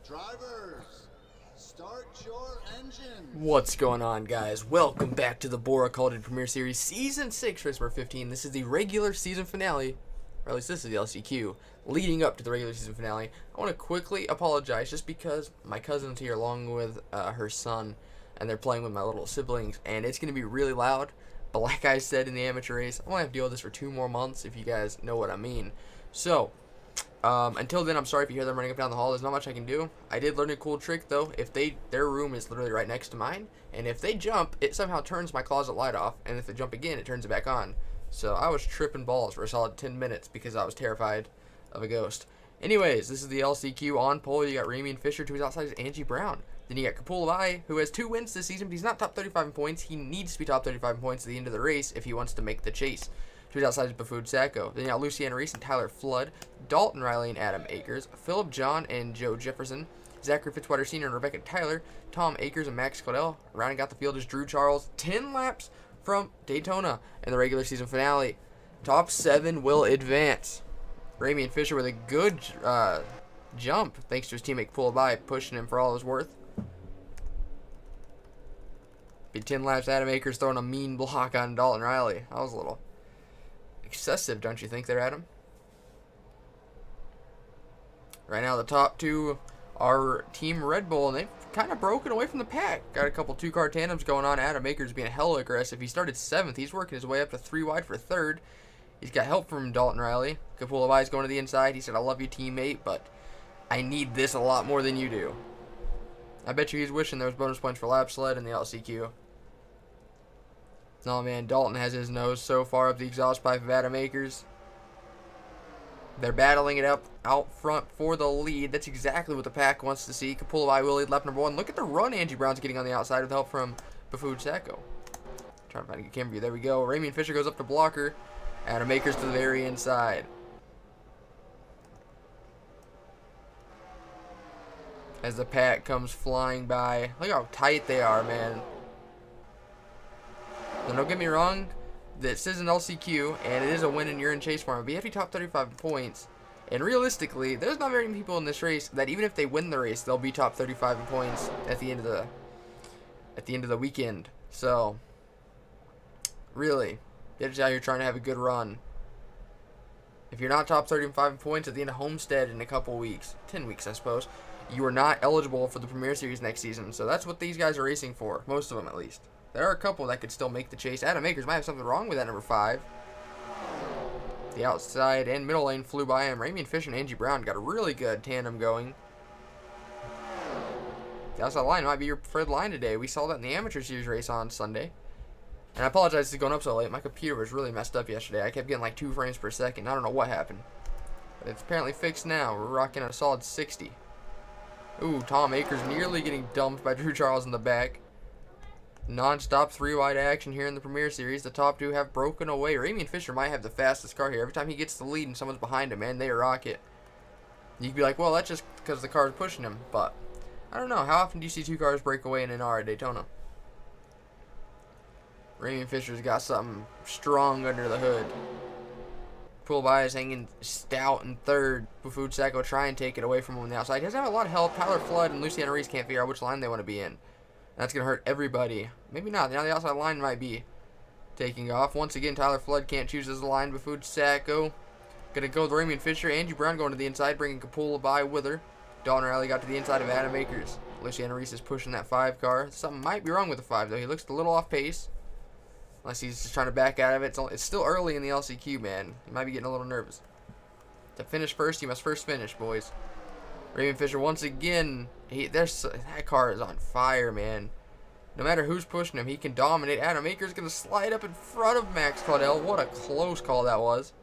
Drivers, start your engines. What's going on, guys? Welcome back to the BORA Call of Premier Series Season 6 Race 15. This is the regular season finale, or at least this is the LCQ, leading up to the regular season finale. I want to quickly apologize just because my cousin's here along with her son, and they're playing with my little siblings, and it's going to be really loud. But like I said in the amateur race, I'm going to have to deal with this for 2 more months, if you guys know what I mean. So, until then, I'm sorry if you hear them running up and down the hall. There's not much I can do. I did learn a cool trick, though. If their room is literally right next to mine, and if they jump, it somehow turns my closet light off, and if they jump again, it turns it back on. So I was tripping balls for a solid 10 minutes because I was terrified of a ghost. Anyways, this is the LCQ on pole. You got Ramy and Fisher. To his outside is Angie Brown. Then you got Kapulai, who has 2 wins this season, but he's not top 35 in points. He needs to be top 35 in points at the end of the race if he wants to make the chase. To his outside is Baffood Sacco. Then you got Luciana Reese and Tyler Flood, Dalton Riley and Adam Akers, Philip John and Joe Jefferson, Zachary Fitzwater Sr. and Rebecca Tyler, Tom Akers and Max Claudel. Rounding out the field is Drew Charles. 10 laps from Daytona in the regular season finale. Top 7 will advance. Ramy and Fisher with a good jump, thanks to his teammate Kapulai pushing him for all his worth. Be 10 laps. Adam Akers throwing a mean block on Dalton Riley. That was a little excessive, don't you think there, Adam? Right now, the top 2 are Team Red Bull, and they've kind of broken away from the pack. Got a couple 2-car tandems going on. Adam Akers being hella aggressive. He started 7th. He's working his way up to 3 wide for 3rd. He's got help from Dalton Riley. Kapulai is going to the inside. He said, "I love you, teammate, but I need this a lot more than you do." I bet you he's wishing there was bonus points for lap sled in the LCQ. No, man, Dalton has his nose so far up the exhaust pipe of Adam Akers. They're battling it up out front for the lead. That's exactly what the pack wants to see. Kapulai will lead lap number 1. Look at the run Angie Brown's getting on the outside with help from Baffood Sacco. Trying to find a good camera view. There we go. Ramy and Fisher goes up to blocker. Adam Akers to the very inside. As the pack comes flying by. Look how tight they are, man. Now, don't get me wrong, this is an LCQ, and it is a win and you're in chase for him, but you have to be top 35 points. And realistically, there's not very many people in this race that even if they win the race, they'll be top 35 in points at the end of the weekend. So, really, they're just out here trying to have a good run. If you're not top 35 in points at the end of Homestead in a couple weeks, 10 weeks I suppose, you are not eligible for the Premier Series next season. So that's what these guys are racing for, most of them at least. There are a couple that could still make the chase. Adam Akers might have something wrong with that number 5. The outside and middle lane flew by him. Ramy and Fisher and Angie Brown got a really good tandem going. The outside line might be your preferred line today. We saw that in the amateur series race on Sunday. And I apologize for going up so late. My computer was really messed up yesterday. I kept getting like 2 frames per second. I don't know what happened. But it's apparently fixed now. We're rocking a solid 60. Ooh, Tom Akers nearly getting dumped by Drew Charles in the back. Non-stop 3-wide action here in the Premier Series. The top 2 have broken away. Ramy and Fisher might have the fastest car here. Every time he gets the lead and someone's behind him, man, they rock it. You could be like, well, that's just because the car's pushing him. But, I don't know. How often do you see 2 cars break away in an R at Daytona? Ramy and Fisher's got something strong under the hood. Kapulai is hanging stout in 3rd. Baffood Sacco try and take it away from him on the outside. He doesn't have a lot of help. Tyler Flood and Luciana Reese can't figure out which line they want to be in. That's going to hurt everybody. Maybe not. Now the outside line might be taking off. Once again, Tyler Flood can't choose his line. Baffood Sacco going to go with Ramy and Fisher. Angie Brown going to the inside, bringing Kapulai with her. Dalton Riley got to the inside of Adam Akers. Luciana Reese is pushing that 5 car. Something might be wrong with the 5, though. He looks a little off pace. Unless he's just trying to back out of it. It's still early in the LCQ, man. He might be getting a little nervous. To finish first, you must first finish, boys. Ramy and Fisher once again. That car is on fire, man. No matter who's pushing him, he can dominate. Adam Akers going to slide up in front of Max Claudel. What a close call that was.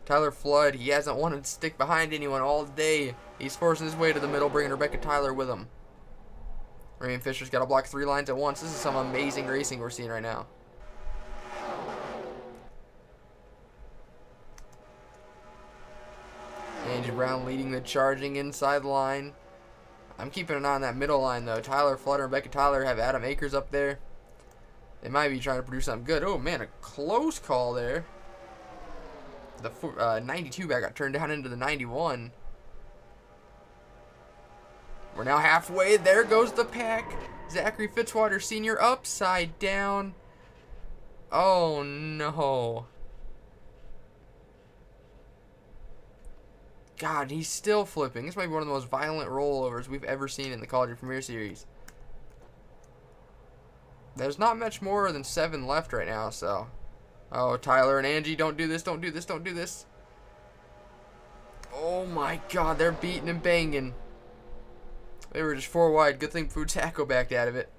Tyler Flood, he hasn't wanted to stick behind anyone all day. He's forcing his way to the middle, bringing Rebecca Tyler with him. Ramy and Fisher's got to block 3 lines at once. This is some amazing racing we're seeing right now. Angie Brown leading the charging inside line. I'm keeping an eye on that middle line, though. Tyler Flood and Rebecca Tyler have Adam Akers up there. They might be trying to produce something good. Oh, man, a close call there. The 92 back got turned down into the 91. We're now halfway. There goes the pack. Zachary Fitzwater Sr. upside down. Oh, no. God, he's still flipping. This might be one of the most violent rollovers we've ever seen in the College Premier Series. There's not much more than 7 left right now, so. Oh, Tyler and Angie, don't do this, don't do this, don't do this. Oh my God, they're beating and banging. They were just 4 wide. Good thing Futako backed out of it.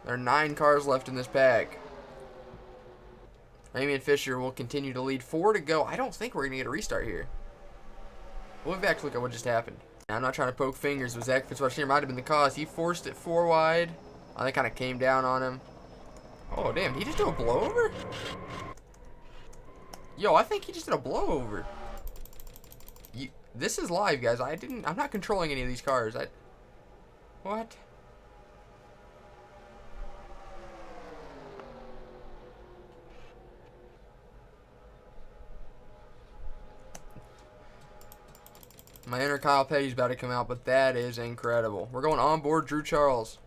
There are 9 cars left in this pack. Ramy and Fisher will continue to lead. 4 to go. I don't think we're going to get a restart here. We'll be back to look at what just happened. Now, I'm not trying to poke fingers, but Zach Fitzwater might have been the cause. He forced it 4 wide. Oh, they kind of came down on him. Oh, damn. Did he just do a blowover? Yo, I think he just did a blowover. This is live, guys. I'm not controlling any of these cars. What? My inner Kyle Petty's about to come out, but that is incredible. We're going on board Drew Charles.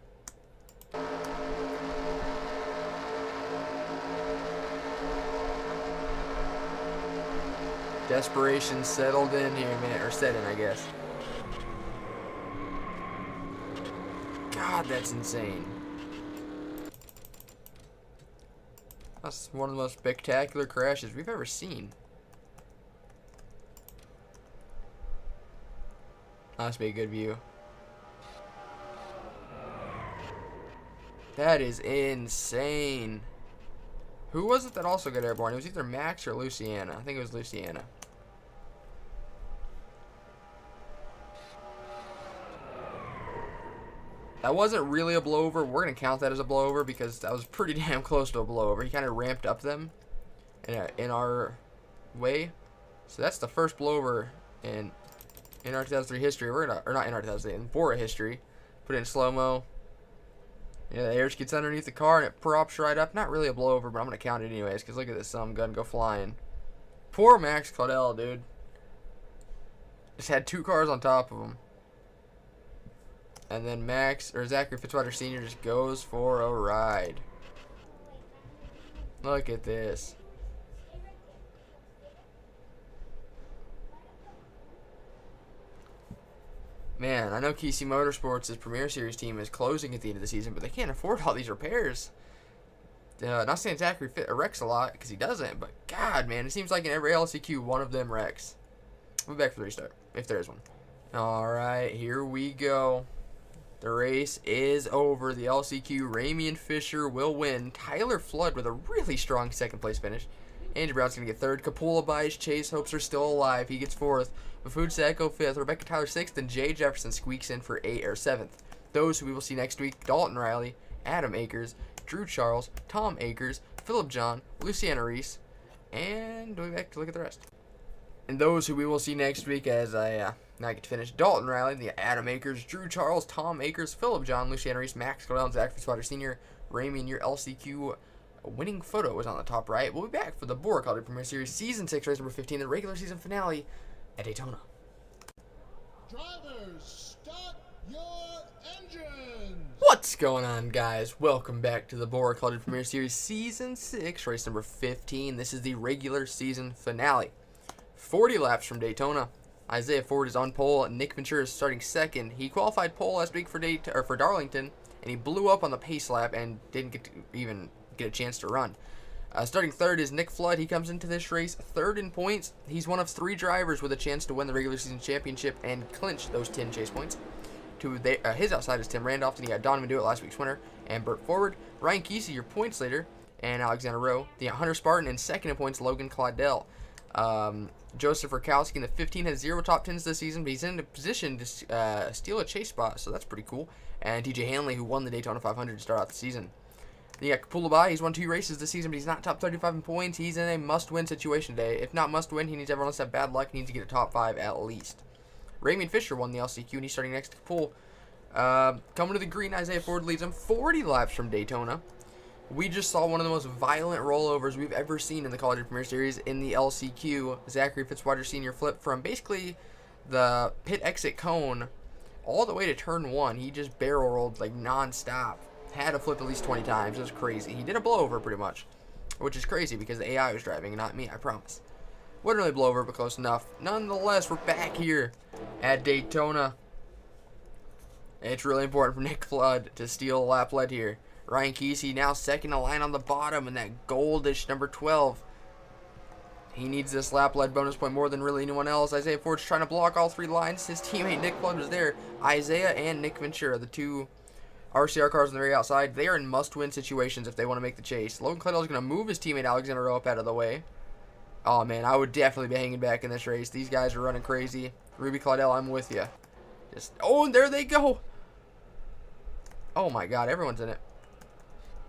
Desperation settled in here, man. Or set in, I guess. God, that's insane. That's one of the most spectacular crashes we've ever seen. That must be a good view. That is insane. Who was it that also got airborne? It was either Max or Luciana. I think it was Luciana. That wasn't really a blowover. We're going to count that as a blowover because that was pretty damn close to a blowover. He kind of ramped up them in our way. So that's the first blowover in our 2003 history. We're gonna, or not in our 2003, in BORA history. Put it in slow-mo. Yeah, the air gets underneath the car and it props right up. Not really a blowover, but I'm gonna count it anyways. Cause look at this gun go flying. Poor Max Claudel, dude. Just had 2 cars on top of him. And then Zachary Fitzwater Sr. just goes for a ride. Look at this. Man, I know KC Motorsports' Premier Series team is closing at the end of the season, but they can't afford all these repairs. Not saying Zachary wrecks a lot, because he doesn't, but God, man, it seems like in every LCQ, one of them wrecks. We'll be back for the restart, if there is one. Alright, here we go. The race is over. The LCQ, Ramy and Fisher will win. Tyler Flood with a really strong second place finish. Andrew Brown's going to get 3rd. Kapula buys. Chase hopes are still alive. He gets 4th. Mafood Sacco 5th. Rebecca Tyler 6th. And Jay Jefferson squeaks in for 7th. Those who we will see next week: Dalton Riley, Adam Akers, Drew Charles, Tom Akers, Philip John, Luciana Reese, and we'll be back to look at the rest. And those who we will see next week, as now I get to finish: Dalton Riley, the Adam Akers, Drew Charles, Tom Akers, Philip John, Luciana Reese, Max Claudel, and Zach Fitzwater Sr. Ramy, and your LCQ winning photo is on the top right. We'll be back for the BORA College Premier Series Season 6, race number 15, the regular season finale at Daytona. Drivers, start your engines! What's going on, guys? Welcome back to the BORA College Premier Series Season 6, race number 15. This is the regular season finale. 40 laps from Daytona. Isaiah Ford is on pole. Nick Ventura is starting 2nd. He qualified pole last week for Darlington, and he blew up on the pace lap and didn't get to even get a chance to run. Starting 3rd is Nick Flood. He comes into this race 3rd in points. He's one of 3 drivers with a chance to win the regular season championship and clinch those 10 chase points. His outside is Tim Randolph, and he got Donovan Dewitt last week's winner, and Burt Forward. Ryan Kesey, your points leader, and Alexander Rowe. The Hunter Spartan, and 2nd in points, Logan Claudel. Joseph Rakowski in the 15 has 0 top 10s this season, but he's in a position to steal a chase spot, so that's pretty cool. And TJ Hanley, who won the Daytona 500 to start out the season. Then you got Kapula Bai. He's won 2 races this season, but he's not top 35 in points. He's in a must-win situation today. If not must-win, he needs everyone else to have bad luck. He needs to get a top 5 at least. Ramy and Fisher won the LCQ, and he's starting next to Kapula. Coming to the green, Isaiah Ford leads him 40 laps from Daytona. We just saw one of the most violent rollovers we've ever seen in the College Premier Series in the LCQ. Zachary Fitzwater Sr. flipped from basically the pit exit cone all the way to turn 1. He just barrel rolled like non-stop. Had to flip at least 20 times. It was crazy. He did a blowover pretty much, which is crazy because the AI was driving and not me, I promise. Wouldn't really blow over, but close enough. Nonetheless, we're back here at Daytona. It's really important for Nick Flood to steal a lap lead here. Ryan Kesey now second in line on the bottom in that goldish number 12. He needs this lap lead bonus point more than really anyone else. Isaiah Ford's trying to block all 3 lines. His teammate Nick Flood was there. Isaiah and Nick Ventura, the 2 RCR cars on the very outside, they are in must-win situations if they want to make the chase. Logan Claydell is going to move his teammate Alexander Rowe up out of the way. Oh, man, I would definitely be hanging back in this race. These guys are running crazy. Ruby Claydell, I'm with you. Oh, and there they go. Oh, my God, everyone's in it.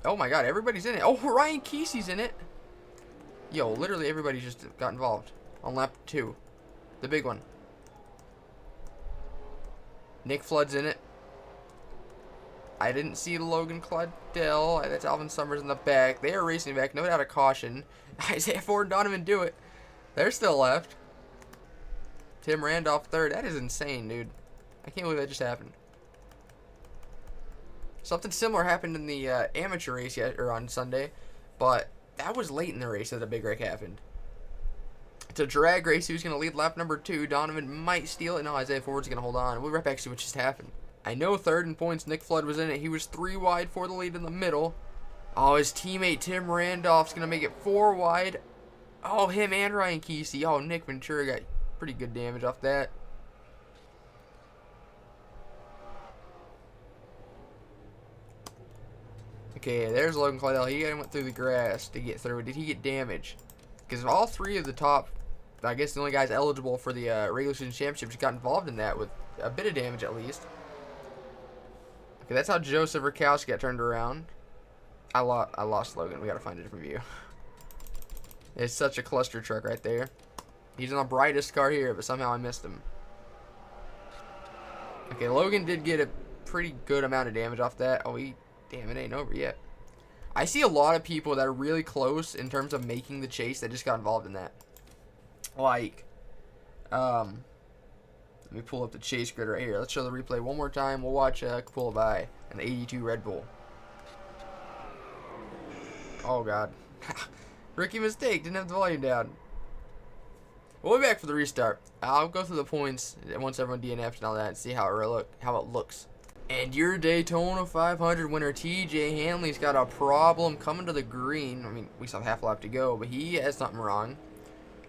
Oh my God, everybody's in it. Oh, Ryan Kesey's in it. Yo, literally everybody just got involved on lap 2. The big one. Nick Flood's in it. I didn't see Logan Claydell. That's Alvin Summers in the back. They are racing back. No doubt of caution. Isaiah Ford and Donovan do it. They're still left. Tim Randolph third. That is insane, dude. I can't believe that just happened. Something similar happened in the amateur race on Sunday, but that was late in the race that the big wreck happened. It's a drag race. He was going to lead lap number 2. Donovan might steal it. No, Isaiah Ford's going to hold on. We'll right back to see what just happened. I know third in points. Nick Flood was in it. He was 3 wide for the lead in the middle. Oh, his teammate Tim Randolph's going to make it 4 wide. Oh, him and Ryan Kesey. Oh, Nick Ventura got pretty good damage off that. Okay, there's Logan Claydell. He went through the grass to get through. Did he get damage? Because all 3 of the top, I guess the only guys eligible for the regular season championship just got involved in that with a bit of damage at least. Okay, that's how Joseph Rakowski got turned around. I lost Logan. We got to find a different view. It's such a cluster truck right there. He's in the brightest car here, but somehow I missed him. Okay, Logan did get a pretty good amount of damage off that. Oh, damn, it ain't over yet. I see a lot of people that are really close in terms of making the chase that just got involved in that. Like, let me pull up the chase grid right here. Let's show the replay one more time. We'll watch Kapula by and the 82 Red Bull. Oh, God. Rookie mistake. Didn't have the volume down. We'll be back for the restart. I'll go through the points once everyone DNF'd and all that and see how it looks. And your Daytona 500 winner, TJ Hanley's got a problem coming to the green. I mean, we still have half a lap to go, but he has something wrong.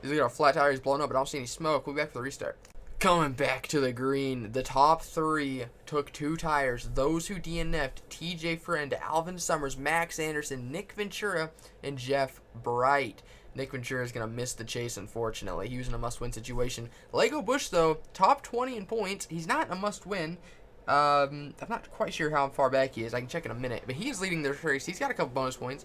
He's got a flat tire. He's blown up, but I don't see any smoke. We'll be back for the restart. Coming back to the green, the top 3 took 2 tires. Those who DNF'd, TJ Friend, Alvin Summers, Max Anderson, Nick Ventura, and Jeff Bright. Nick Ventura is going to miss the chase, unfortunately. He was in a must-win situation. Lego Bush, though, top 20 in points. He's not a must-win. I'm not quite sure how far back he is. I can check in a minute. But he is leading the race. He's got a couple bonus points.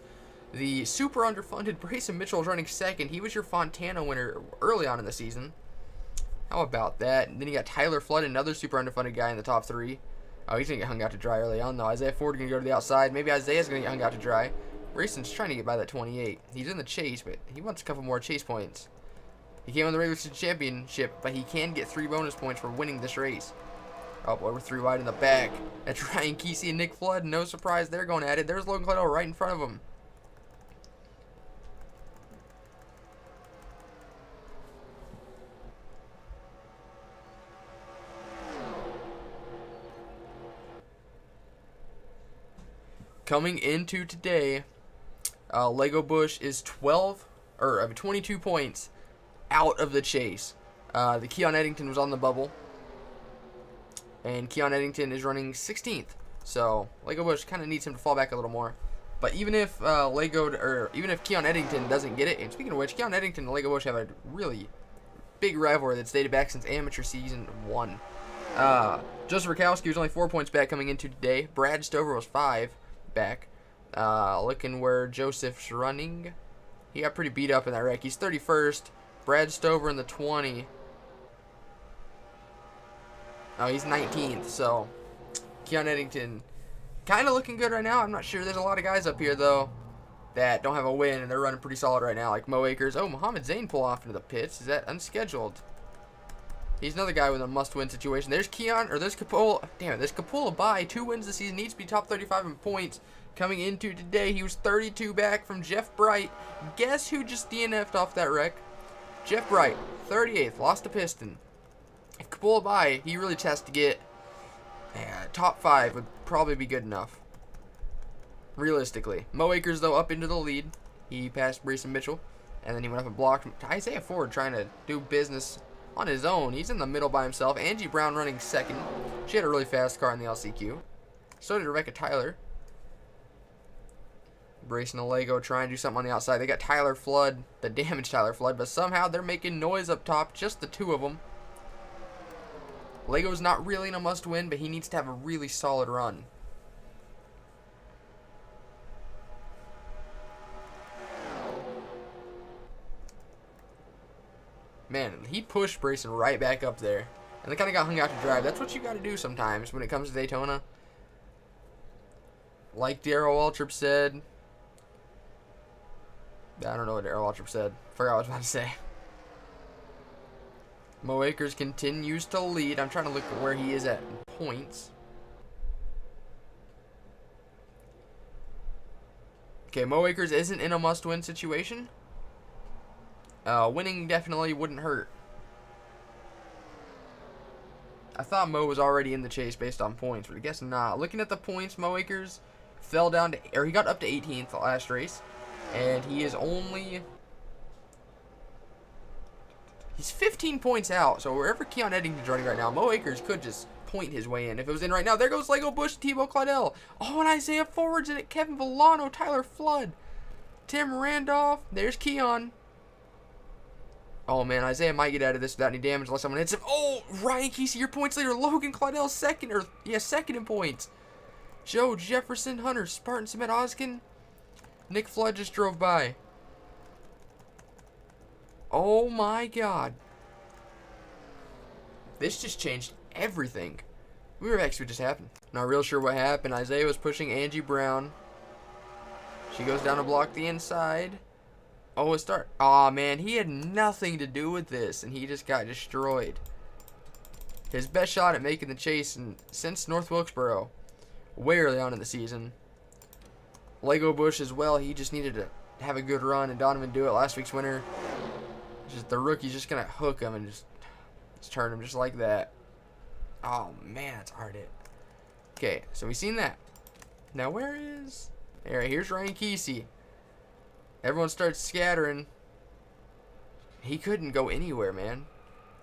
The super underfunded Brayson Mitchell is running second. He was your Fontana winner early on in the season. How about that? And then you got Tyler Flood, another super underfunded guy in the top 3. Oh, he's going to get hung out to dry early on, though. Isaiah Ford going to go to the outside. Maybe Isaiah's going to get hung out to dry. Brayson's trying to get by that 28. He's in the chase, but he wants a couple more chase points. He came on the regular season championship, but he can get 3 bonus points for winning this race. Oh boy, we're 3 wide in the back. That's Ryan Kesey and Nick Flood. No surprise they're going at it. There's Logan Claydell right in front of him. Coming into today, Lego Bush is 22 points out of the chase. The Keon Eddington was on the bubble. And Keon Eddington is running 16th. So Lego Bush kind of needs him to fall back a little more. But even if Keon Eddington doesn't get it, and speaking of which, Keon Eddington and Lego Bush have a really big rivalry that's dated back since amateur season 1. Joseph Rakowski was only 4 points back coming into today. Brad Stover was 5 back. Looking where Joseph's running. He got pretty beat up in that wreck. He's 31st. Brad Stover in the 20. Oh, he's 19th, so Keon Eddington kind of looking good right now. I'm not sure. There's a lot of guys up here, though, that don't have a win, and they're running pretty solid right now, like Mo Akers. Oh, Mohamed Zayn pull off into the pits. Is that unscheduled? He's another guy with a must-win situation. There's Keon, or there's Capola. Damn it, there's Capola by 2 wins this season. Needs to be top 35 in points coming into today. He was 32 back from Jeff Bright. Guess who just DNF'd off that wreck? Jeff Bright, 38th, lost a piston. If Capola by, he really just has to get top 5 would probably be good enough. Realistically. Mo Akers, though, up into the lead. He passed Brayson Mitchell, and then he went up and blocked Isaiah Ford trying to do business on his own. He's in the middle by himself. Angie Brown running second. She had a really fast car in the LCQ. So did Rebecca Tyler. Brayson and Lego trying to do something on the outside. They got Tyler Flood, the damaged Tyler Flood, but somehow they're making noise up top, just the two of them. Lego's not really in a must-win, but he needs to have a really solid run. Man, he pushed Brayson right back up there. And they kind of got hung out to dry. That's what you got to do sometimes when it comes to Daytona. Like Darrell Waltrip said. I don't know what Darrell Waltrip said. Forgot what I was about to say. Mo Akers continues to lead. I'm trying to look at where he is at in points. Okay, Mo Akers isn't in a must-win situation. Winning definitely wouldn't hurt. I thought Mo was already in the chase based on points, but I guess not. Looking at the points, Mo Akers fell down to, or he got up to 18th the last race, and he is only, he's 15 points out. So wherever Keon Eddington's running right now, Mo Akers could just point his way in. If it was in right now, there goes Lego Bush, Tebow Claudel. Oh, and Isaiah Ford's in it. Kevin Villano, Tyler Flood, Tim Randolph. There's Keon. Oh, man, Isaiah might get out of this without any damage unless someone hits him. Oh, Ryan Kesey, your points leader. Logan Claudel, second in points. Joe Jefferson, Hunter, Spartan, Samet Oskin. Nick Flood just drove by. Oh, my God. This just changed everything. We were actually what just happened. Not real sure what happened. Isaiah was pushing Angie Brown. She goes down to block the inside. Oh, Aw, man, he had nothing to do with this, and he just got destroyed. His best shot at making the chase since North Wilkesboro, way early on in the season. Lego Bush as well, he just needed to have a good run, and Donovan do it last week's winner. Just the rookie's just going to hook him and just turn him just like that. Oh, man, that's hard hit. Okay, so we've seen that. Now, where is... All right, here's Ryan Kesey. Everyone starts scattering. He couldn't go anywhere, man.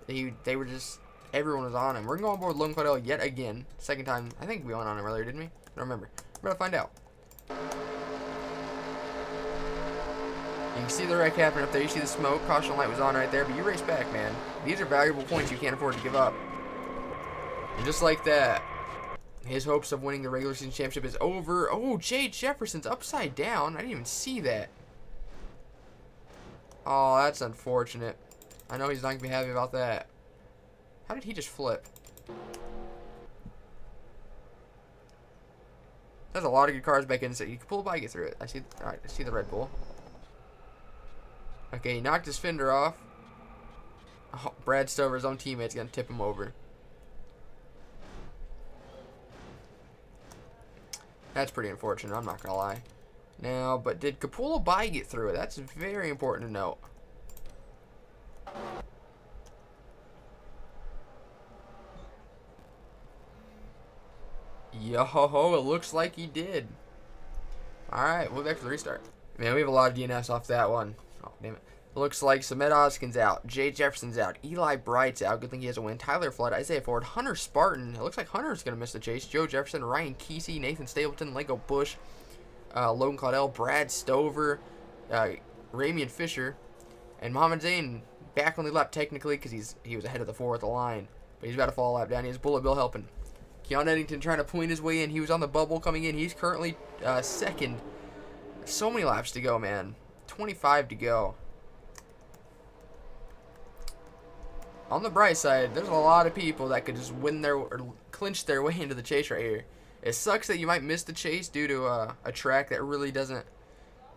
They were just... Everyone was on him. We're going to go on board Logan Claudel yet again. Second time. I think we went on him earlier, didn't we? I don't remember. We're going to find out. You can see the wreck happening up there. You see the smoke. Caution light was on right there. But you race back, man. These are valuable points you can't afford to give up. And just like that, his hopes of winning the regular season championship is over. Oh, Jay Jefferson's upside down. I didn't even see that. Oh, that's unfortunate. I know he's not going to be happy about that. How did he just flip? There's a lot of good cars back in, so you can pull by, get through it. Alright, I see the Red Bull. Okay, he knocked his fender off. Oh, Brad Stover, his own teammate's going to tip him over. That's pretty unfortunate, I'm not going to lie. Now, but did Capola Bai get through it? That's very important to note. Yo-ho-ho, it looks like he did. Alright, we'll go back to the restart. Man, we have a lot of DNFs off that one. Oh, damn it. It looks like Samet Oskin's out. Jay Jefferson's out. Eli Bright's out. Good thing he has a win. Tyler Flood, Isaiah Ford, Hunter Spartan. It looks like Hunter's going to miss the chase. Joe Jefferson, Ryan Kesey, Nathan Stapleton, Lego Bush, Logan Claudel, Brad Stover, Ramian Fisher, and Mohamed Zayn back on the lap technically because he was ahead of the 4 at the line. But he's about to fall a lap down. He has Bullet Bill helping. Keon Eddington trying to point his way in. He was on the bubble coming in. He's currently second. So many laps to go, man. 25 to go. On the bright side, there's a lot of people that could just win or clinch their way into the chase right here. It sucks that you might miss the chase due to a track that really doesn't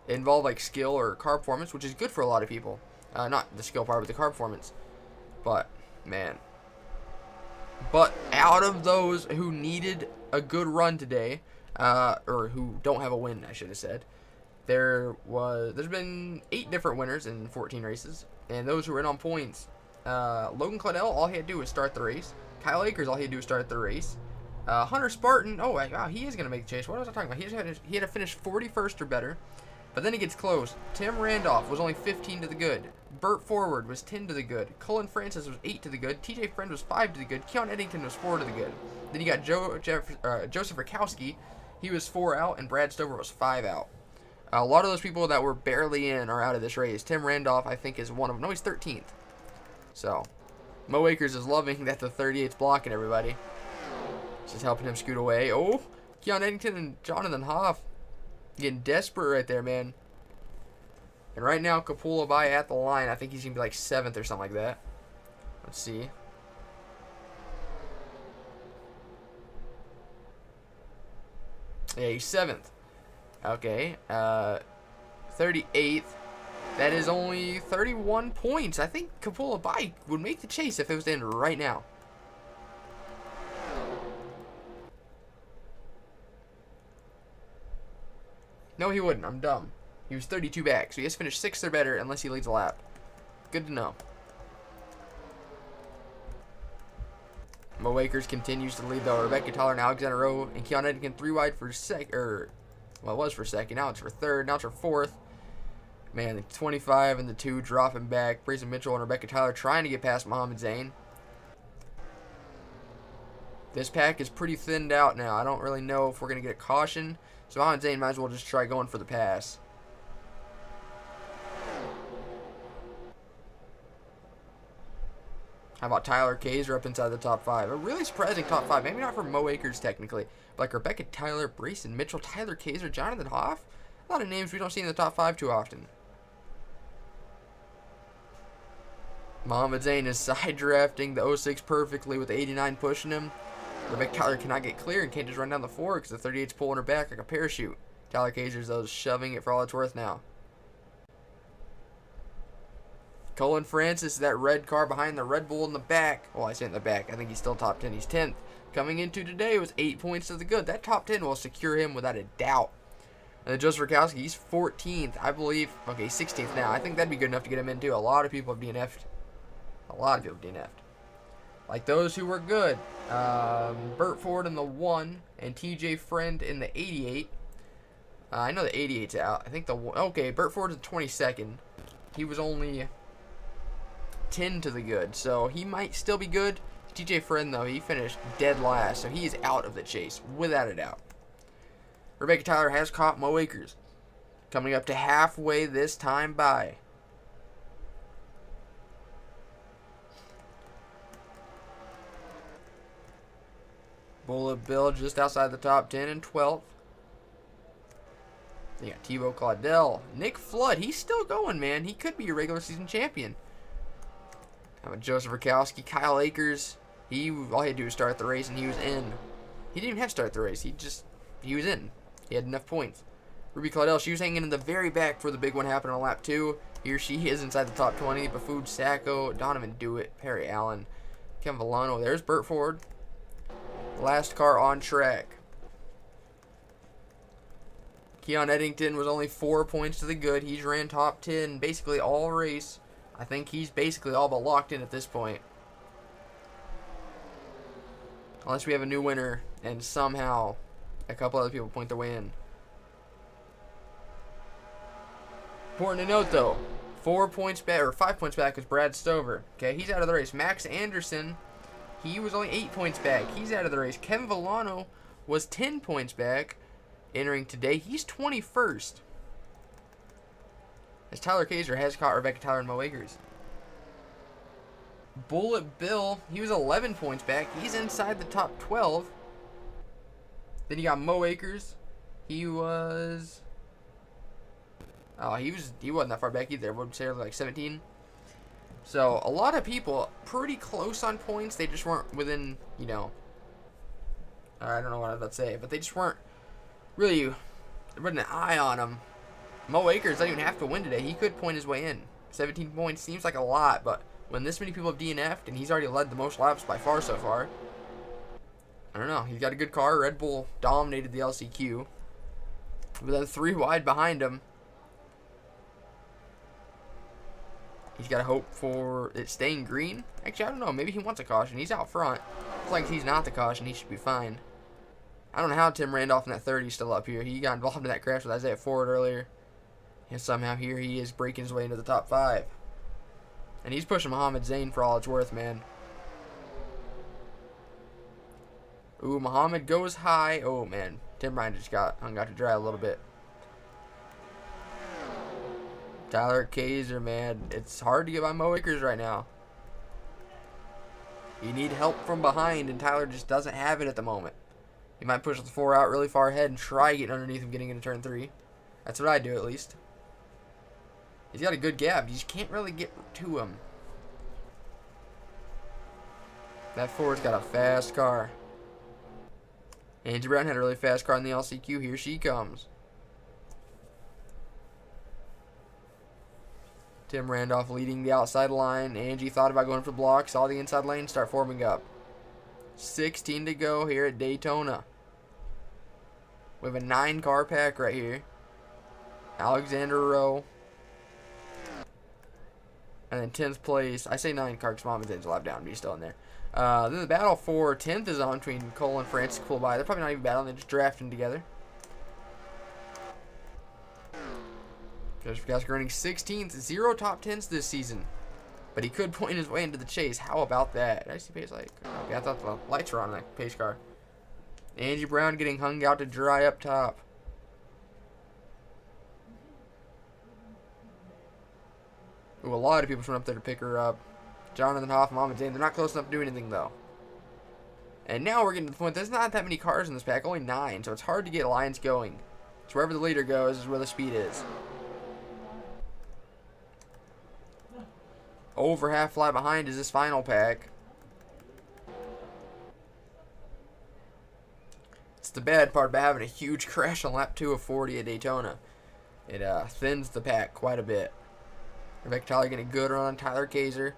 involve like skill or car performance, which is good for a lot of people. Not the skill part, but the car performance. But, man. But out of those who needed a good run today, or who don't have a win, I should have said, there's been 8 different winners in 14 races, and those who were in on points. Logan Claudel, all he had to do was start the race. Kyle Akers, all he had to do was start the race. Hunter Spartan, oh wow, he is going to make the chase. What was I talking about? He had to finish 41st or better, but then he gets close. Tim Randolph was only 15 to the good. Burt Forward was 10 to the good. Cullen Francis was 8 to the good. TJ Friend was 5 to the good. Keon Eddington was 4 to the good. Then you got Joseph Rakowski. He was 4 out, and Brad Stover was 5 out. A lot of those people that were barely in are out of this race. Tim Randolph, I think, is one of them. No, he's 13th. So, Mo Akers is loving that the 38's blocking everybody. Just helping him scoot away. Oh, Keon Eddington and Jonathan Hoff getting desperate right there, man. And right now, Kapula by at the line. I think he's going to be like 7th or something like that. Let's see. Yeah, he's 7th. Okay. 38th. That is only 31 points. I think Kapula by would make the chase if it was to end right now. No, he wouldn't. I'm dumb. He was 32 back, so he has to finish 6th or better unless he leads a lap. Good to know. Mo Akers continues to lead, though. Rebecca Tyler and Alexander Rowe and Keon Eddington 3 wide for second. Well, it was for second. Now it's for third. Now it's for fourth. Man, the 25 and the 2 dropping back. Brayson Mitchell and Rebecca Tyler trying to get past Mohamed Zayn. This pack is pretty thinned out now. I don't really know if we're going to get a caution. So Mohamed Zayn might as well just try going for the pass. How about Tyler Kaiser up inside the top 5? A really surprising top 5. Maybe not for Mo Akers technically. But like Rebecca Tyler, Brayson Mitchell, Tyler Kaiser, Jonathan Hoff. A lot of names we don't see in the top 5 too often. Mohamed Zayn is side drafting the 06 perfectly with the 89 pushing him. Rebecca Tyler cannot get clear and can't just run down the 4 because the 38's pulling her back like a parachute. Tyler Kaiser's though shoving it for all it's worth now. Cullen Francis, that red car behind the Red Bull in the back. Well, I say in the back. I think he's still top 10. He's 10th. Coming into today was 8 points to the good. That top 10 will secure him without a doubt. And then Joseph Rakowski, he's 14th, I believe. Okay, 16th now. I think that'd be good enough to get him in too. A lot of people have DNF'd. A lot of people DNF'd. Like those who were good. Burt Ford in the 1 and TJ Friend in the 88. I know the 88's out. I think the... Okay, Burt Ford is the 22nd. He was only 10 to the good, so he might still be good. TJ Friend, though, he finished dead last, so he is out of the chase, without a doubt. Rebecca Tyler has caught Mo Akers. Coming up to halfway this time by. Bullet Bill just outside the top 10 and 12th. You got Tebow Claudel. Nick Flood, he's still going, man. He could be a regular season champion. How about Joseph Rakowski, Kyle Akers. All he had to do was start the race, and he was in. He didn't even have to start the race. He was in. He had enough points. Ruby Claudel, she was hanging in the very back before the big one happened on lap 2. Here she is inside the top 20. Bafood Sacco, Donovan Dewitt, Perry Allen, Kevin Villano. There's Burt Ford. Last car on track. Keon Eddington was only 4 points to the good. He's ran top 10 basically all race. I think he's basically all but locked in at this point. Unless we have a new winner and somehow a couple other people point their way in. Important to note though, 4 points back, or 5 points back is Brad Stover. Okay, he's out of the race. Max Anderson, he was only 8 points back. He's out of the race. Kevin Villano was 10 points back entering today. He's 21st. As Tyler Kaiser has caught Rebecca Tyler and Mo Akers. Bullet Bill, he was 11 points back. He's inside the top 12. Then you got Mo Akers. He was... Oh, he wasn't that far back either. Would say like 17. So, a lot of people pretty close on points. They just weren't within, I don't know what I was about to say, but they just weren't really putting an eye on him. Mo Akers doesn't even have to win today. He could point his way in. 17 points seems like a lot, but when this many people have DNF'd and he's already led the most laps by far so far, I don't know. He's got a good car. Red Bull dominated the LCQ. But then 3 wide behind him. He's got to hope for it staying green. Actually, I don't know. Maybe he wants a caution. He's out front. It's like he's not the caution. He should be fine. I don't know how Tim Randolph in that 30 is still up here. He got involved in that crash with Isaiah Ford earlier. And somehow here he is breaking his way into the top 5. And he's pushing Mohammed Zayn for all it's worth, man. Ooh, Mohammed goes high. Oh, man. Tim Ryan just got hung out to dry a little bit. Tyler Kaiser, man. It's hard to get by Mo Akers right now. You need help from behind, and Tyler just doesn't have it at the moment. He might push the 4 out really far ahead and try getting underneath him getting into turn 3. That's what I do, at least. He's got a good gap. You just can't really get to him. That Ford's got a fast car. Angie Brown had a really fast car in the LCQ. Here she comes. Tim Randolph leading the outside line. Angie thought about going for the block. Saw the inside lane start forming up. 16 to go here at Daytona. We have a 9-car pack right here. Alexander Rowe. And then 10th place. I say 9-car because Mohammed Zayn's a lap down, but he's still in there. Then the battle for 10th is on between Cole and Francis Coolby. They're probably not even battling. They're just drafting together. Joseph Gasker earning 16th. 0 top 10s this season. But he could point his way into the chase. How about that? Did I see pace like? Okay, I thought the lights were on that pace car. Angie Brown getting hung out to dry up top. Ooh, a lot of people went up there to pick her up. Jonathan Hoff, Mohammed Zayn. They're not close enough to do anything, though. And now we're getting to the point. There's not that many cars in this pack. Only 9. So it's hard to get lines going. So wherever the leader goes is where the speed is. Over half lap behind is this final pack. It's the bad part about having a huge crash on lap 2 of 40 at Daytona. It thins the pack quite a bit. Rebecca Tyler getting a good run on Tyler Kaiser.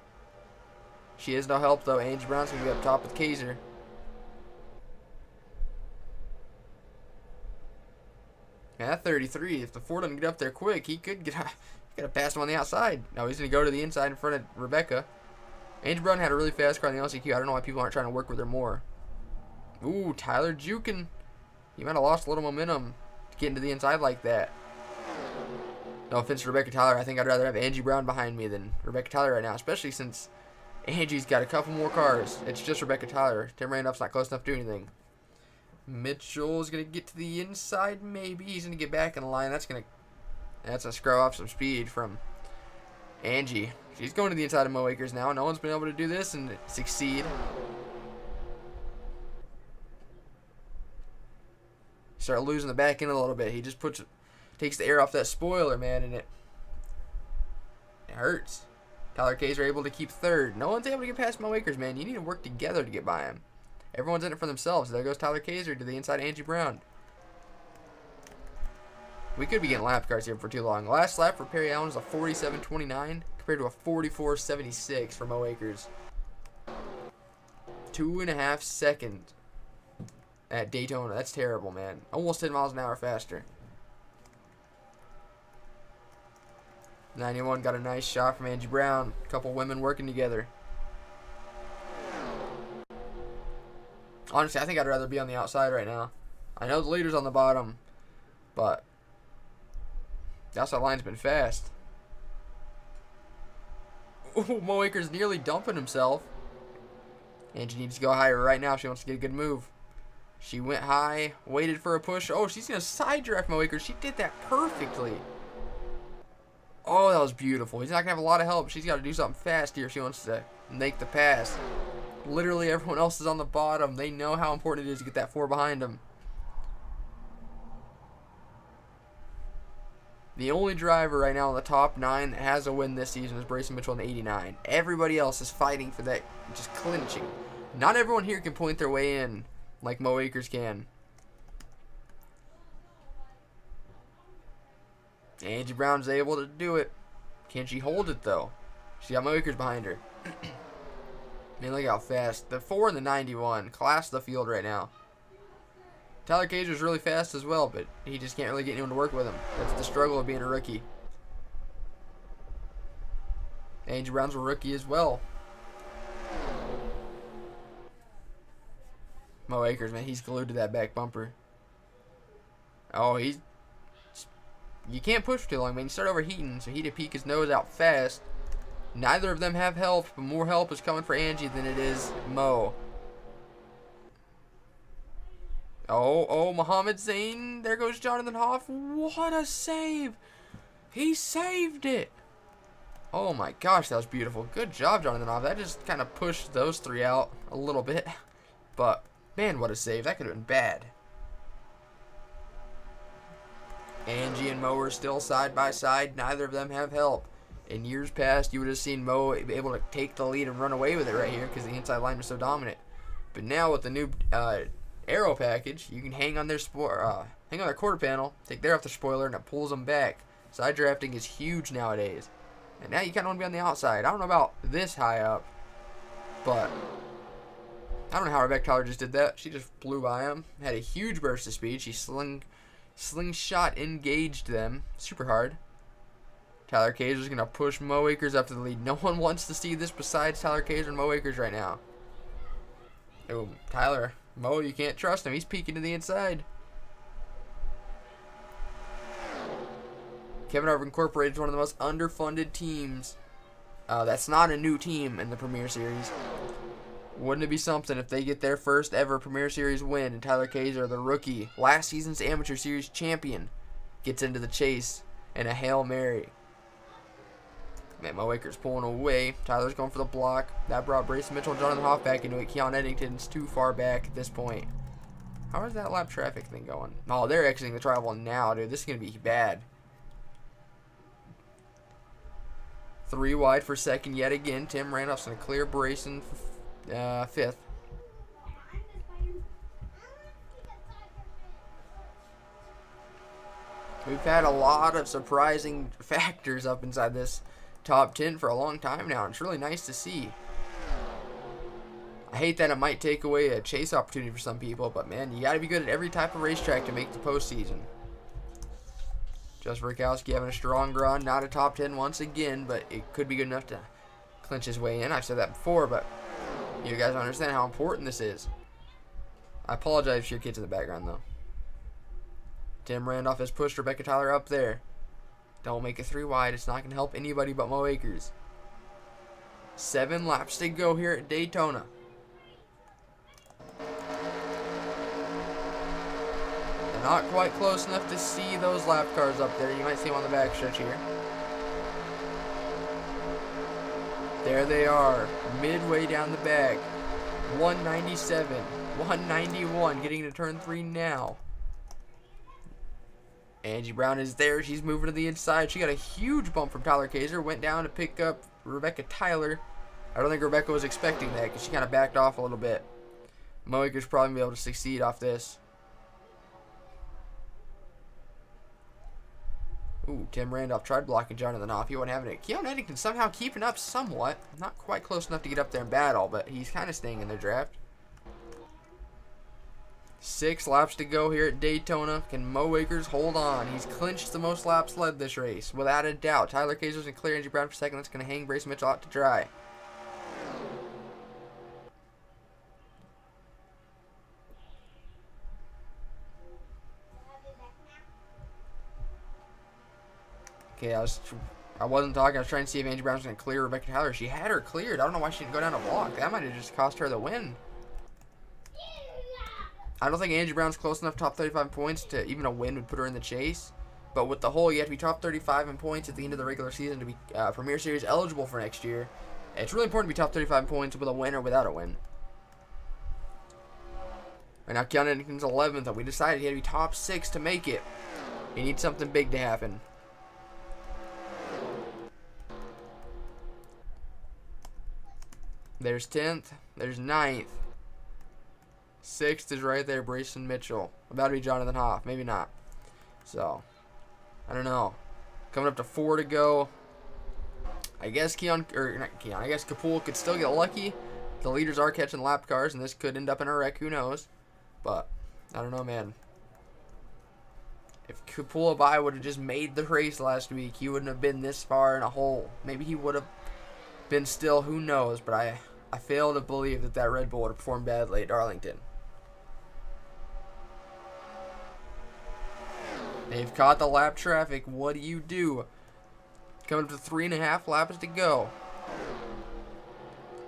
She is no help, though. Angie Brown's going to be up top with Kaiser. Yeah, 33. If the Ford doesn't get up there quick, he could get to pass him on the outside. No, he's going to go to the inside in front of Rebecca. Angie Brown had a really fast car in the LCQ. I don't know why people aren't trying to work with her more. Ooh, Tyler juking. He might have lost a little momentum to get into the inside like that. No offense to Rebecca Tyler. I think I'd rather have Angie Brown behind me than Rebecca Tyler right now, especially since Angie's got a couple more cars. It's just Rebecca Tyler. Tim Randolph's not close enough to do anything. Mitchell's going to get to the inside, maybe. He's going to get back in the line. That's going to scrub off some speed from Angie. She's going to the inside of Mo Akers now. No one's been able to do this and succeed. Start losing the back end a little bit. He just takes the air off that spoiler, man, and it hurts. Tyler Kaiser able to keep 3rd. No one's able to get past Mo Akers, man. You need to work together to get by him. Everyone's in it for themselves. There goes Tyler Kaiser to the inside Angie Brown. We could be getting lap cars here for too long. Last lap for Perry Allen is a 47.29 compared to a 44.76 for Mo Akers. 2.5 seconds at Daytona. That's terrible, man. Almost 10 miles an hour faster. 91 got a nice shot from Angie Brown. A couple women working together. Honestly, I think I'd rather be on the outside right now. I know the leader's on the bottom, but the outside line's been fast. Ooh, Mo Akers nearly dumping himself. Angie needs to go higher right now if she wants to get a good move. She went high, waited for a push. Oh, she's going to side draft Mo Akers. She did that perfectly. Oh, that was beautiful. He's not going to have a lot of help. She's got to do something fast here if she wants to make the pass. Literally everyone else is on the bottom. They know how important it is to get that 4 behind them. The only driver right now in the top 9 that has a win this season is Brayson Mitchell in the 89. Everybody else is fighting for that, just clinching. Not everyone here can point their way in like Mo Akers can. Angie Brown's able to do it. Can she hold it, though? She got Mo Akers behind her. Man, look how fast. The 4 and the 91. Class of the field right now. Tyler Kaiser's really fast as well, but he just can't really get anyone to work with him. That's the struggle of being a rookie. Angie Brown's a rookie as well. Mo Akers, man, he's glued to that back bumper. Oh, he's... You can't push for too long, man. You start overheating, so he had to peek his nose out fast. Neither of them have help, but more help is coming for Angie than it is Mo. Oh, Muhammad Zain. There goes Jonathan Hoff. What a save. He saved it. Oh my gosh, that was beautiful. Good job, Jonathan Hoff. That just kind of pushed those three out a little bit. But, man, what a save. That could have been bad. Angie and Mo are still side by side. Neither of them have help. In years past, you would have seen Mo able to take the lead and run away with it right here because the inside line was so dominant. But now with the new aero package, you can hang on their quarter panel, take their off the spoiler, and it pulls them back. Side drafting is huge nowadays. And now you kind of want to be on the outside. I don't know about this high up, but I don't know how Rebecca Tyler just did that. She just flew by him, had a huge burst of speed. She slingshot engaged them super hard. Tyler Kaiser's going to push Mo Akers up to the lead. No one wants to see this besides Tyler Kaiser and Mo Akers right now. Oh, Tyler, Mo, you can't trust him. He's peeking to the inside. Kevin Harvick Incorporated is one of the most underfunded teams. That's not a new team in the Premier Series. Wouldn't it be something if they get their first ever Premier Series win and Tyler Kaiser, the rookie, last season's Amateur Series champion, gets into the chase in a Hail Mary. Man, Mo Akers pulling away. Tyler's going for the block. That brought Brayson Mitchell and Jonathan Hoff back into it. Keon Eddington's too far back at this point. How is that lap traffic thing going? Oh, they're exiting the tribal now, dude. This is going to be bad. 3 wide for second yet again. Tim Randolph's going to clear Brayson for fifth. We've had a lot of surprising factors up inside this top 10 for a long time now. It's really nice to see. I hate that it might take away a chase opportunity for some people, but man, you got to be good at every type of racetrack to make the postseason. Just Rikowski having a strong run, not a top 10 once again, but it could be good enough to clinch his way in. I've said that before, but you guys don't understand how important this is. I apologize for your kids in the background, though. Tim Randolph has pushed Rebecca Tyler up there. Don't make it 3 wide. It's not going to help anybody but Mo Akers. 7 laps to go here at Daytona. They're not quite close enough to see those lap cars up there. You might see them on the back stretch here. There they are, midway down the back. 197, 191, getting to turn 3 now. Angie Brown is there. She's moving to the inside. She got a huge bump from Tyler Kaiser. Went down to pick up Rebecca Tyler. I don't think Rebecca was expecting that because she kind of backed off a little bit. Mo Akers probably be able to succeed off this. Ooh, Tim Randolph tried blocking Jonathan Hoff. He wasn't having it. Keon Eddington somehow keeping up somewhat. Not quite close enough to get up there and battle, but he's kind of staying in their draft. 6 laps to go here at Daytona. Can Mo Akers hold on? He's clinched the most laps led this race, without a doubt. Tyler Kaiser's going to clear Angie Brown for second. That's going to hang Brayson Mitchell out to dry. Okay, I wasn't talking. I was trying to see if Angie Brown was going to clear Rebecca Tyler. She had her cleared. I don't know why she didn't go down to block. That might have just cost her the win. I don't think Angie Brown's close enough top 35 points to even a win would put her in the chase. But with the whole, you have to be top 35 in points at the end of the regular season to be Premier Series eligible for next year. And it's really important to be top 35 in points with a win or without a win. And now Keon Eddington's 11th, and we decided he had to be top 6 to make it. He needs something big to happen. There's 10th. There's 9th. Sixth is right there, Brayson Mitchell. About to be Jonathan Hoff. Maybe not. So, I don't know. Coming up to 4 to go. I guess I guess Kapul could still get lucky. The leaders are catching lap cars, and this could end up in a wreck. Who knows? But, I don't know, man. If Kapul Abai would have just made the race last week, he wouldn't have been this far in a hole. Maybe he would have been still. Who knows? But I fail to believe that Red Bull would have performed badly at Darlington. They've caught the lap traffic. What do you do? Coming up to 3.5 laps to go.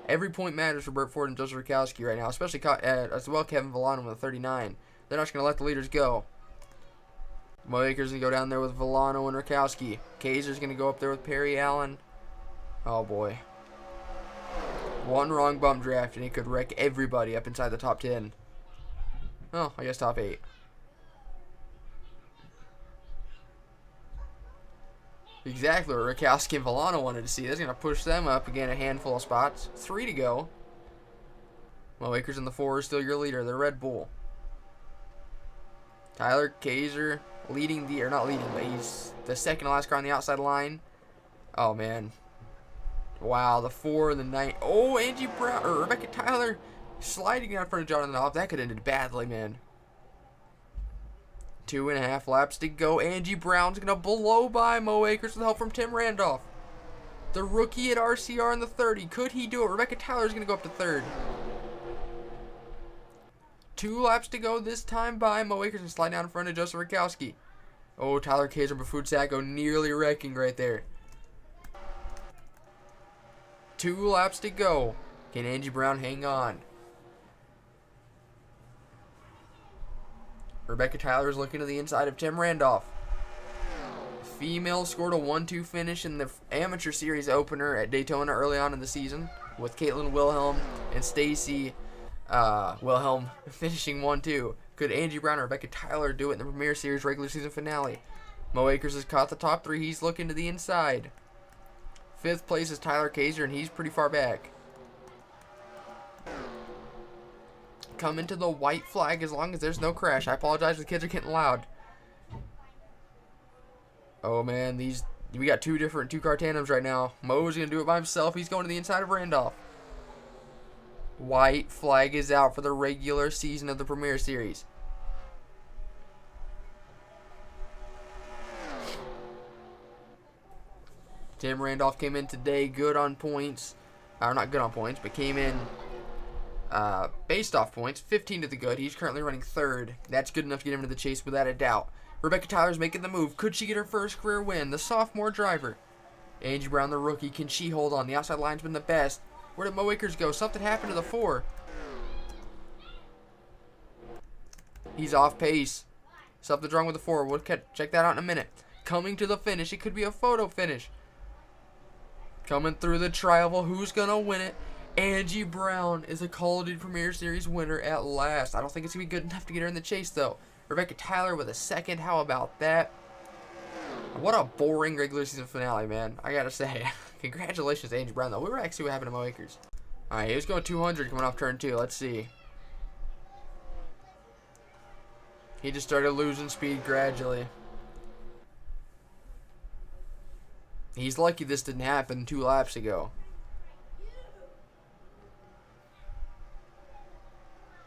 Every point matters for Burt Ford and Joseph Rakowski right now, especially as well Kevin Villano with a 39. They're not just going to let the leaders go. Mo Akers going to go down there with Villano and Rakowski. Kaiser's going to go up there with Perry Allen. Oh, boy. One wrong bump draft, and he could wreck everybody up inside the top 10. Oh, I guess top 8. Exactly what Rakowski and Villano wanted to see. That's going to push them up again a handful of spots. 3 to go. Mo Akers in the 4 is still your leader, the Red Bull. Tyler Kaiser leading not leading, but he's the second to last car on the outside line. Oh, man. Wow, the 4 and the 9. Oh, Angie Brown, or Rebecca Tyler sliding out in front of Jonathan Hoff. That could have ended badly, man. 2.5 laps to go. Angie Brown's going to blow by Mo Akers with help from Tim Randolph. The rookie at RCR in the 30. Could he do it? Rebecca Tyler's going to go up to 3rd. 2 laps to go this time by Mo Akers and slide down in front of Joseph Rakowski. Oh, Tyler Kaiser and Bafut Sacco nearly wrecking right there. 2 laps to go. Can Angie Brown hang on? Rebecca Tyler is looking to the inside of Tim Randolph. Female scored a 1-2 finish in the amateur series opener at Daytona early on in the season, with Caitlin Wilhelm and Stacy Wilhelm finishing 1-2. Could Angie Brown or Rebecca Tyler do it in the Premier Series regular season finale? Mo Akers has caught the top 3. He's looking to the inside. 5th place is Tyler Kaiser, and he's pretty far back. Coming to the white flag as long as there's no crash. I apologize, the kids are getting loud. Oh, man, we got 2 different 2-car tandems right now. Mo's going to do it by himself. He's going to the inside of Randolph. White flag is out for the regular season of the Premier Series. Tim Randolph came in today good on points. Or not good on points, but came in based off points. 15 to the good. He's currently running 3rd. That's good enough to get him into the chase without a doubt. Rebecca Tyler's making the move. Could she get her first career win? The sophomore driver. Angie Brown, the rookie. Can she hold on? The outside line's been the best. Where did Mo Akers go? Something happened to the 4. He's off pace. Something's wrong with the 4. We'll check that out in a minute. Coming to the finish. It could be a photo finish. Coming through the tri-oval. Who's going to win it? Angie Brown is a Call of Duty Premier Series winner at last. I don't think it's going to be good enough to get her in the chase, though. Rebecca Tyler with a 2nd. How about that? What a boring regular season finale, man. I got to say. Congratulations to Angie Brown, though. We were actually see what happened to Mo Akers. All right, he was going 200 coming off turn 2. Let's see. He just started losing speed gradually. He's lucky this didn't happen 2 laps ago.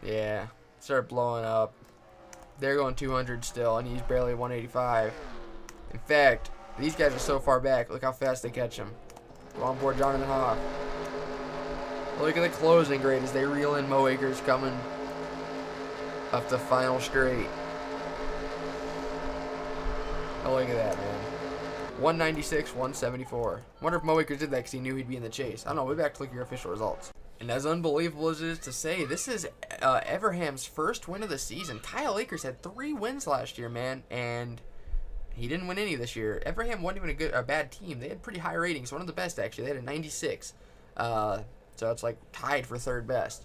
Yeah, started blowing up. They're going 200 still, and he's barely 185. In fact, these guys are so far back. Look how fast they catch him. Go on board Jonathan Hoff. Look at the closing grade as they reel in Mo Akers coming up the final straight. Oh, look at that, man. 196, 174. Wonder if Mo Akers did that because he knew he'd be in the chase. I don't know. We'll be back to look at your official results. And as unbelievable as it is to say, this is Everham's first win of the season. Kyle Akers had 3 wins last year, man, and he didn't win any this year. Everham wasn't even a bad team. They had pretty high ratings, one of the best, actually. They had a 96. So it's like tied for 3rd best.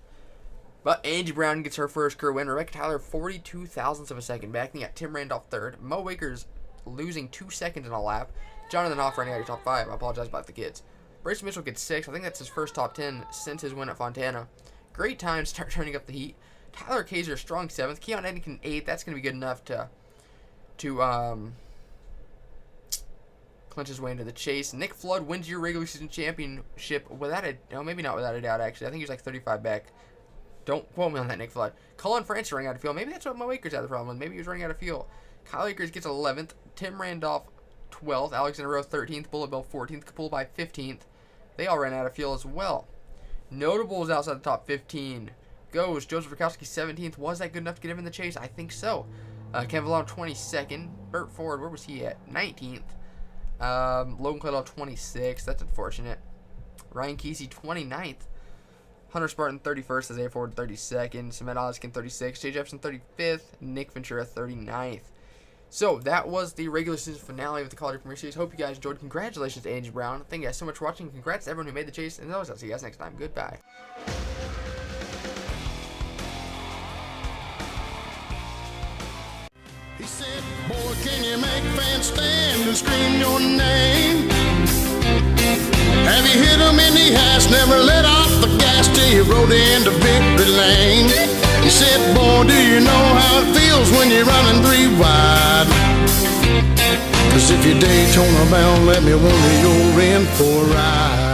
But Angie Brown gets her first career win. Rebecca Tyler, 42 thousandths of a second back. Then you got Tim Randolph 3rd. Mo Akers losing 2 seconds in a lap. Jonathan Hoff running out of your top 5. I apologize about the kids. Brayson Mitchell gets 6th. I think that's his first top 10 since his win at Fontana. Great time to start turning up the heat. Tyler Kaiser, strong 7th. Keon Eddington, 8th. That's going to be good enough to clinch his way into the chase. Nick Flood wins your regular season championship without a... No, maybe not without a doubt, actually. I think he was like 35 back. Don't quote me on that, Nick Flood. Colin Francis running out of fuel. Maybe that's what Mo Akers had the problem with. Maybe he was running out of fuel. Kyle Akers gets 11th. Tim Randolph, 12th. Alexander Rowe, 13th. Bullet Bill, 14th. Kapul by 15th. They all ran out of fuel as well. Notables outside the top 15 goes Joseph Rakowski, 17th. Was that good enough to get him in the chase? I think so. Ken Vallone, 22nd. Burt Ford, where was he at? 19th. Logan Cladwell, 26th. That's unfortunate. Ryan Kesey, 29th. Hunter Spartan, 31st. Isaiah Ford, 32nd. Samet Oliskin, 36th. Jay Jefferson, 35th. Nick Ventura, 39th. So, that was the regular season finale of the Call of Duty Premier Series. Hope you guys enjoyed. Congratulations to Angie Brown. Thank you guys so much for watching. Congrats to everyone who made the chase. And as always, I'll see you guys next time. Goodbye. He said, boy, can you make fans stand and scream your name? Have you hit him in the ass, never let off the gas till you rode into victory lane? He said, boy, do you know how it feels when you're running 3 wide? Cause if you're Daytona bound, let me wonder you're in for a ride.